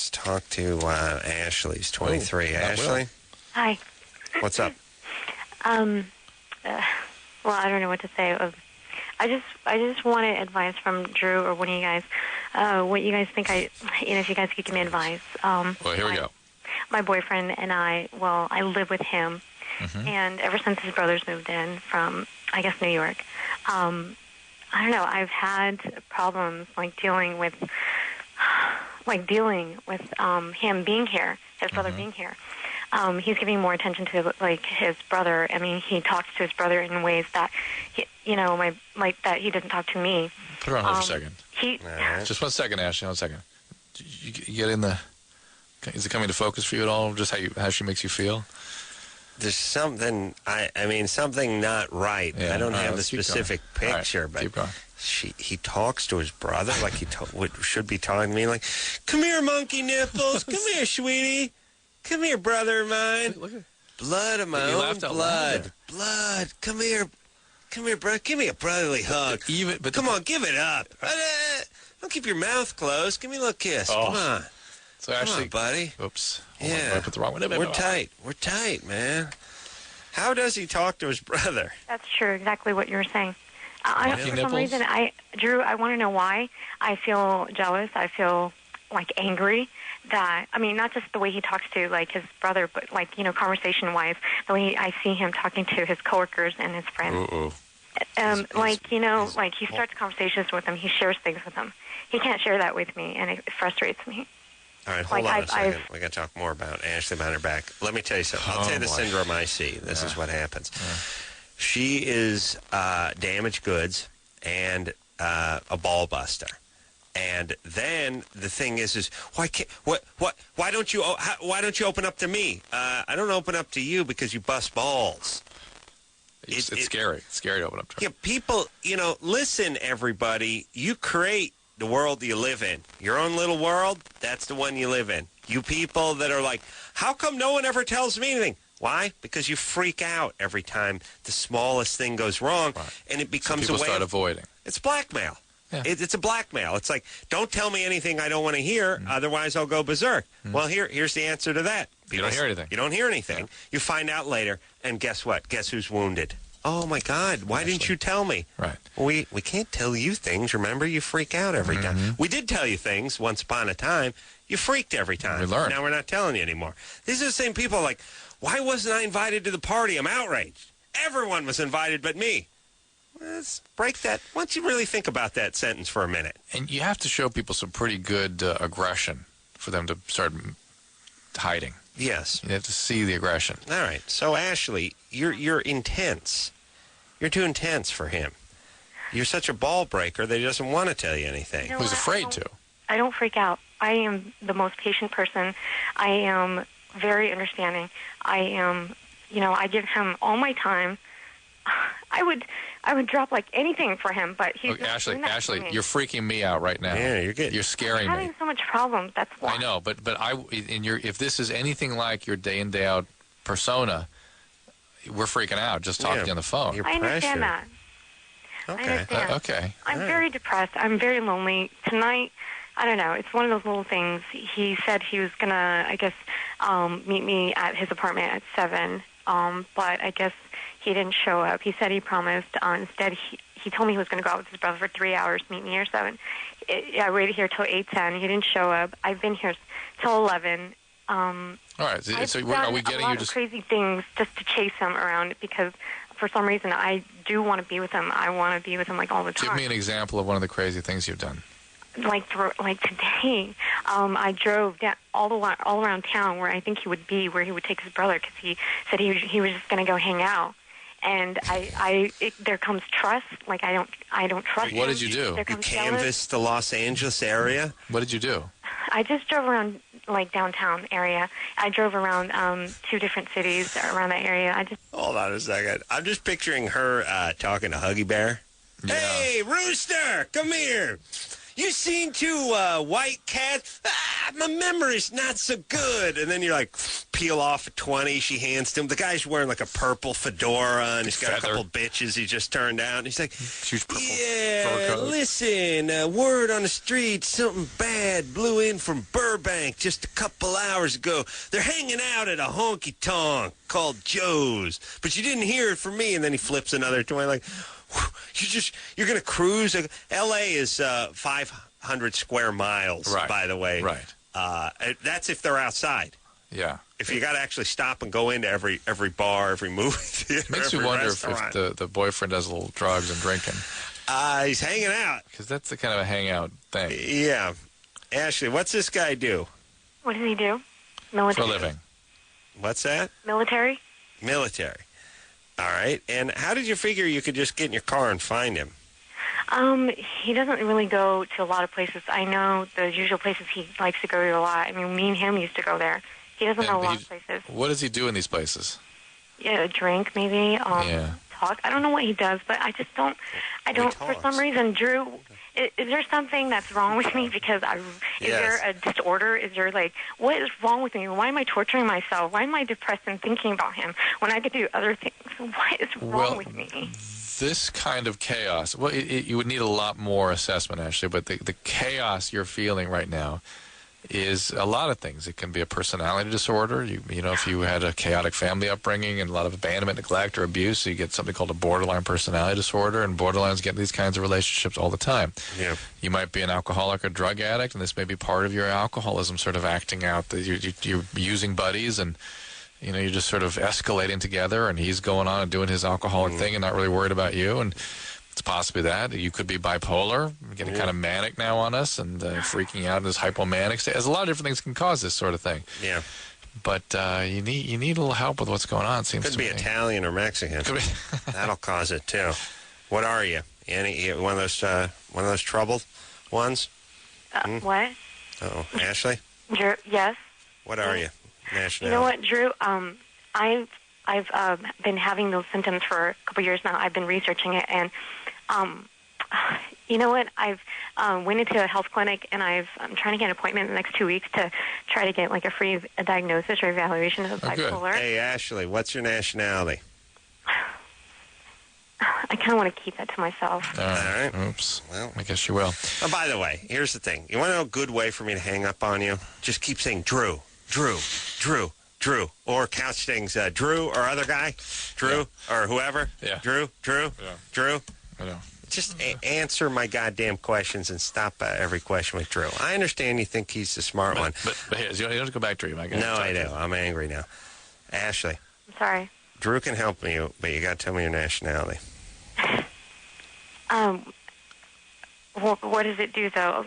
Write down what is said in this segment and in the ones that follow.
Let's talk to Ashley's 23. Ashley? Hi. What's up? Well, I don't know what to say. I just wanted advice from Drew or one of you guys. What you guys think if you guys could give me advice. Well, here we go. My boyfriend and I live with him, and ever since his brothers moved in from, I guess, New York, I don't know. I've had problems dealing with him being here, his brother being here. He's giving more attention to his brother. I mean, he talks to his brother in ways that that he doesn't talk to me. Put her on hold for a second. Just 1 second, Ashley. 1 second. You get in the. Is it coming to focus for you at all? Just how she makes you feel? There's something. Something not right. Yeah, I don't have the let's keep specific picture, but keep going. He talks to his brother like he should be talking to me. Like, come here, monkey nipples. Come here, sweetie. Come here, brother of mine. Look at Blood of my own blood. Blood. Come here, bro. Give me a brotherly hug. Come on, give it up. Don't keep your mouth closed. Give me a little kiss. Oh. Come on. So Ashley, come on, buddy. Oops. Yeah. I put the wrong one. We're tight. We're tight, man. How does he talk to his brother? That's true. Exactly what you were saying. For some reason, Drew, I want to know why I feel jealous. I feel angry. That, I mean, not just the way he talks to his brother, but conversation-wise, the way I see him talking to his coworkers and his friends. He starts conversations with them. He shares things with them. He can't share that with me, and it frustrates me. All right, hold on a second. We got to talk more about Ashley behind her back. Let me tell you something. I'll tell you the syndrome I see. This is what happens. She is damaged goods and a ball buster. And then the thing is why don't you open up to me? I don't open up to you because you bust balls. It's scary. It's scary to open up to her. Yeah, people, listen, everybody. You create the world you live in. Your own little world, that's the one you live in. You people that are like, how come no one ever tells me anything? Why? Because you freak out every time the smallest thing goes wrong, and it becomes so people start avoiding. It's blackmail. Yeah. It's a blackmail. It's like, don't tell me anything I don't want to hear, otherwise I'll go berserk. Well, here's the answer to that. You don't hear anything. You don't hear anything. Yeah. You find out later, and guess what? Guess who's wounded? Oh, my God, why didn't you tell me? Right. We can't tell you things. Remember, you freak out every time. We did tell you things once upon a time. You freaked every time. We learned. Now we're not telling you anymore. These are the same people like, why wasn't I invited to the party? I'm outraged. Everyone was invited but me. Let's break that. Why don't you really think about that sentence for a minute? And you have to show people some pretty good aggression for them to start hiding. Yes. You have to see the aggression. All right. So, Ashley, you're intense. You're too intense for him. You're such a ball breaker that he doesn't want to tell you anything. He's afraid to. I don't freak out. I am the most patient person. I am very understanding. I am, I give him all my time. I would drop anything for him, but he's Ashley, you're freaking me out right now. Yeah, you're scaring me. I'm having so much problems. That's why. I know, but if this is anything like your day in day out persona, we're freaking out just talking on the phone. I understand that. Okay. I understand. Okay. I'm very depressed. I'm very lonely tonight. I don't know. It's one of those little things. He said he was gonna, I guess, meet me at his apartment at 7. But I guess he didn't show up. He said he promised. Instead, he told me he was going to go out with his brother for 3 hours, meet me here 7. I waited here till 8:10. He didn't show up. I've been here till 11. All right. So are we getting you just crazy things just to chase him around because for some reason I do want to be with him. I want to be with him all the time. Give me an example of one of the crazy things you've done. Like today, I drove down all around town where I think he would be, where he would take his brother because he said he was just going to go hang out. And there comes trust. I don't trust him. What did you do? You canvassed the Los Angeles area? What did you do? I just drove around downtown area. I drove around 2 different cities around that area. Hold on a second. I'm just picturing her talking to Huggy Bear. Yeah. Hey, Rooster, come here. You seen two white cats? My memory's not so good. And then you're like, peel off a 20. She hands him. The guy's wearing like a purple fedora, and he's got a couple bitches he just turned out. And he's like, huge purple yeah, fur coat. listen, word on the street, something bad blew in from Burbank just a couple hours ago. They're hanging out at a honky-tonk called Joe's, but you didn't hear it from me. And then he flips another 20, like, you're going to cruise. L.A. is 500 square miles, right. By the way. Right. That's if they're outside. Yeah. If you got to actually stop and go into every bar, every movie theater, makes you wonder if the boyfriend does a little drugs and drinking. He's hanging out. Because that's the kind of a hangout thing. Yeah. Ashley, what's this guy do? What does he do? Military. For a living. What's that? Military. Military. All right. And how did you figure you could just get in your car and find him? He doesn't really go to a lot of places. I know the usual places he likes to go to a lot. I mean, me and him used to go there. He doesn't know a lot of places. What does he do in these places? Yeah, drink maybe. Talk. I don't know what he does, but I just don't. For some reason, Drew. Is there something that's wrong with me? Because is there a disorder? Is there what is wrong with me? Why am I torturing myself? Why am I depressed and thinking about him when I could do other things? What is wrong with me? This kind of chaos. Well, you would need a lot more assessment, actually. But the chaos you're feeling right now is a lot of things. It can be a personality disorder. You know, if you had a chaotic family upbringing and a lot of abandonment, neglect, or abuse, so you get something called a borderline personality disorder, and borderlines get these kinds of relationships all the time. Yeah. You might be an alcoholic or drug addict, and this may be part of your alcoholism sort of acting out. That you're using buddies, and you're just sort of escalating together, and he's going on and doing his alcoholic thing and not really worried about you. And it's possibly that. You could be bipolar, getting kind of manic now on us, and freaking out in this hypomanic state. There's a lot of different things can cause this sort of thing. Yeah. But you need a little help with what's going on, it seems to me. Could be Italian or Mexican. Could be. That'll cause it, too. What are you? One of those troubled ones? What? Uh-oh. Ashley? Drew, yes. What are you? Nationality. You know what, Drew? I've been having those symptoms for a couple years now. I've been researching it, and you know what? I've went into a health clinic, and I'm trying to get an appointment in the next 2 weeks to try to get a free diagnosis or evaluation of bipolar. Good. Hey, Ashley, what's your nationality? I kind of want to keep that to myself. All right. Oops. Well, I guess you will. Oh, by the way, here's the thing. You want to know a good way for me to hang up on you? Just keep saying Drew, Drew, Drew, Drew. Or couch things, Drew or other guy, Drew or whoever. Yeah. Drew, Drew. I know. Just answer my goddamn questions and stop every question with Drew. I understand you think he's the smart one. But here, you don't have to go back to him. No, I do. I'm angry now. Ashley. I'm sorry. Drew can help me, but you got to tell me your nationality. What does it do, though?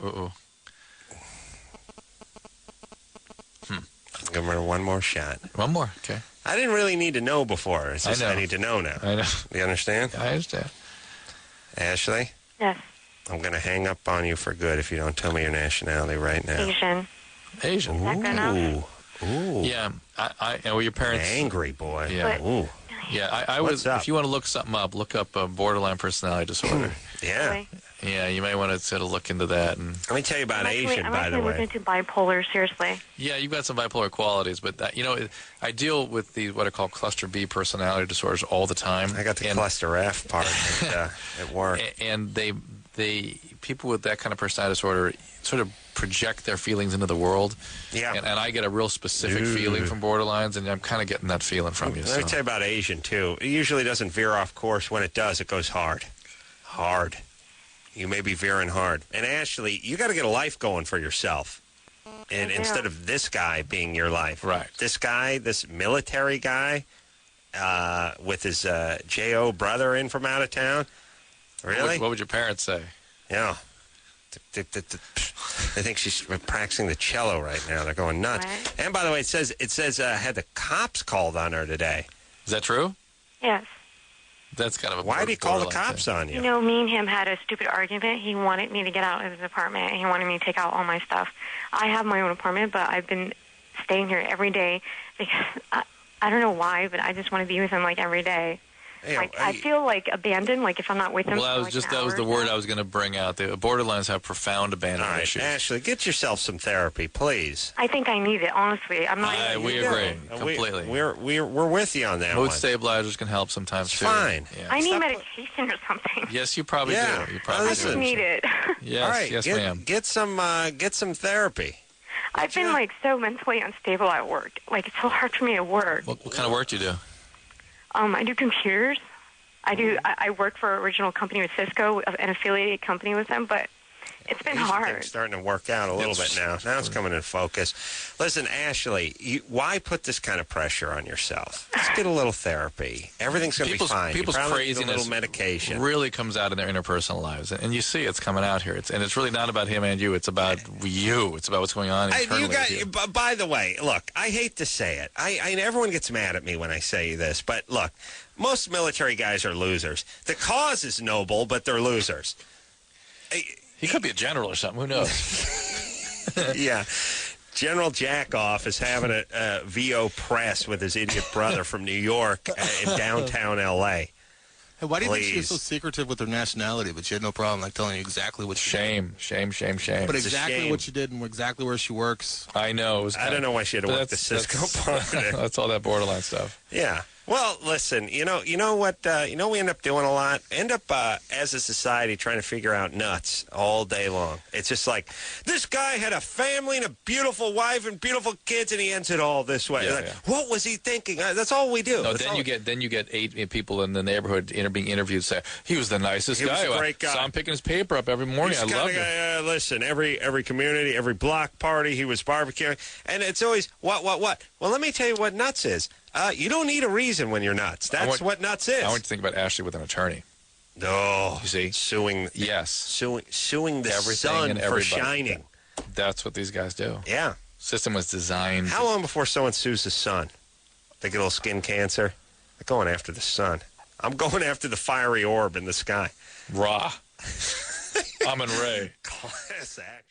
Uh-oh. Give her one more shot. One more, okay. I didn't really need to know before. It's just I need to know now. I know. You understand? I understand. Ashley? Yes. I'm going to hang up on you for good if you don't tell me your nationality right now. Asian. Ooh. Ooh. Yeah. Were your parents... Angry boy. Yeah. But, Ooh. Yeah, I was. If you want to look something up, look up borderline personality disorder. Yeah. Really? Yeah, you may want to sort of look into that. And let me tell you about Asian, by the way. I'm actually looking into bipolar, seriously. Yeah, you've got some bipolar qualities, but I deal with what are called cluster B personality disorders all the time. I got the cluster F part at work. And people with that kind of personality disorder sort of project their feelings into the world. Yeah. And I get a real specific feeling from borderlines, and I'm kind of getting that feeling from you. Let me tell you about Asian, too. It usually doesn't veer off course. When it does, it goes hard. Hard. You may be veering hard. And Ashley, you got to get a life going for yourself. And instead of this guy being your life. Right. This guy, this military guy, with his J.O. brother in from out of town. Really? What would your parents say? Yeah. They think she's practicing the cello right now. They're going nuts. Right. And by the way, it says had the cops called on her today. Is that true? Yes. That's kind of a... Why did he call the cops on you? You know, me and him had a stupid argument. He wanted me to get out of his apartment, and he wanted me to take out all my stuff. I have my own apartment, but I've been staying here every day because I don't know why, but I just want to be with him every day. Like, I feel like abandoned, like if I'm not with him. Well, that was the word I was going to bring out. The borderlines have profound abandonment All right, issues. Ashley, get yourself some therapy, please. I think I need it, honestly. I'm not. We agree completely. We're with you on that Mood one. stabilizers can help sometimes too. Fine. Yeah. I need medication or something. Yes, you probably do. You probably I just need it. Yes, all right, yes, ma'am. Get some therapy. I've been like so mentally unstable at work. Like it's so hard for me to work. What kind of work do you do? I do computers. I work for an original company with Cisco, an affiliated company with them, but it's been hard. It's starting to work out a little bit now. Now it's coming in focus. Listen, Ashley, why put this kind of pressure on yourself? Just get a little therapy. Everything's going to be fine. People's craziness, a little medication, really comes out in their interpersonal lives, and you see it's coming out here. It's really not about him and you. It's about you. It's about what's going on internally. By the way, look, I hate to say it. Everyone gets mad at me when I say this, but look, most military guys are losers. The cause is noble, but they're losers. He could be a general or something. Who knows? Yeah. General Jackoff is having a VO press with his idiot brother from New York in downtown L.A. Hey, why do you think she was so secretive with her nationality, but she had no problem like telling you exactly what she did? Shame. But exactly what she did and exactly where she works. I know. I don't know why she had to work the Cisco part. That's all that borderline stuff. Yeah. Well, listen, you know what we end up doing a lot? End up, as a society, trying to figure out nuts all day long. It's just like, this guy had a family and a beautiful wife and beautiful kids, and he ends it all this way. Yeah, like, what was he thinking? That's all we do. No, then you get 8 people in the neighborhood being interviewed say, he was the nicest guy. He was a great guy. Saw him picking his paper up every morning. I loved it. Listen, every community, every block party, he was barbecuing. And it's always, what? Well, let me tell you what nuts is. You don't need a reason when you're nuts. That's what nuts is. I want you to think about Ashley with an attorney. Oh, you see? Suing the sun for shining. That's what these guys do. Yeah. System was designed. How long before someone sues the sun? They get a little skin cancer? They're going after the sun. I'm going after the fiery orb in the sky. Ra. I'm in Ray. Class action.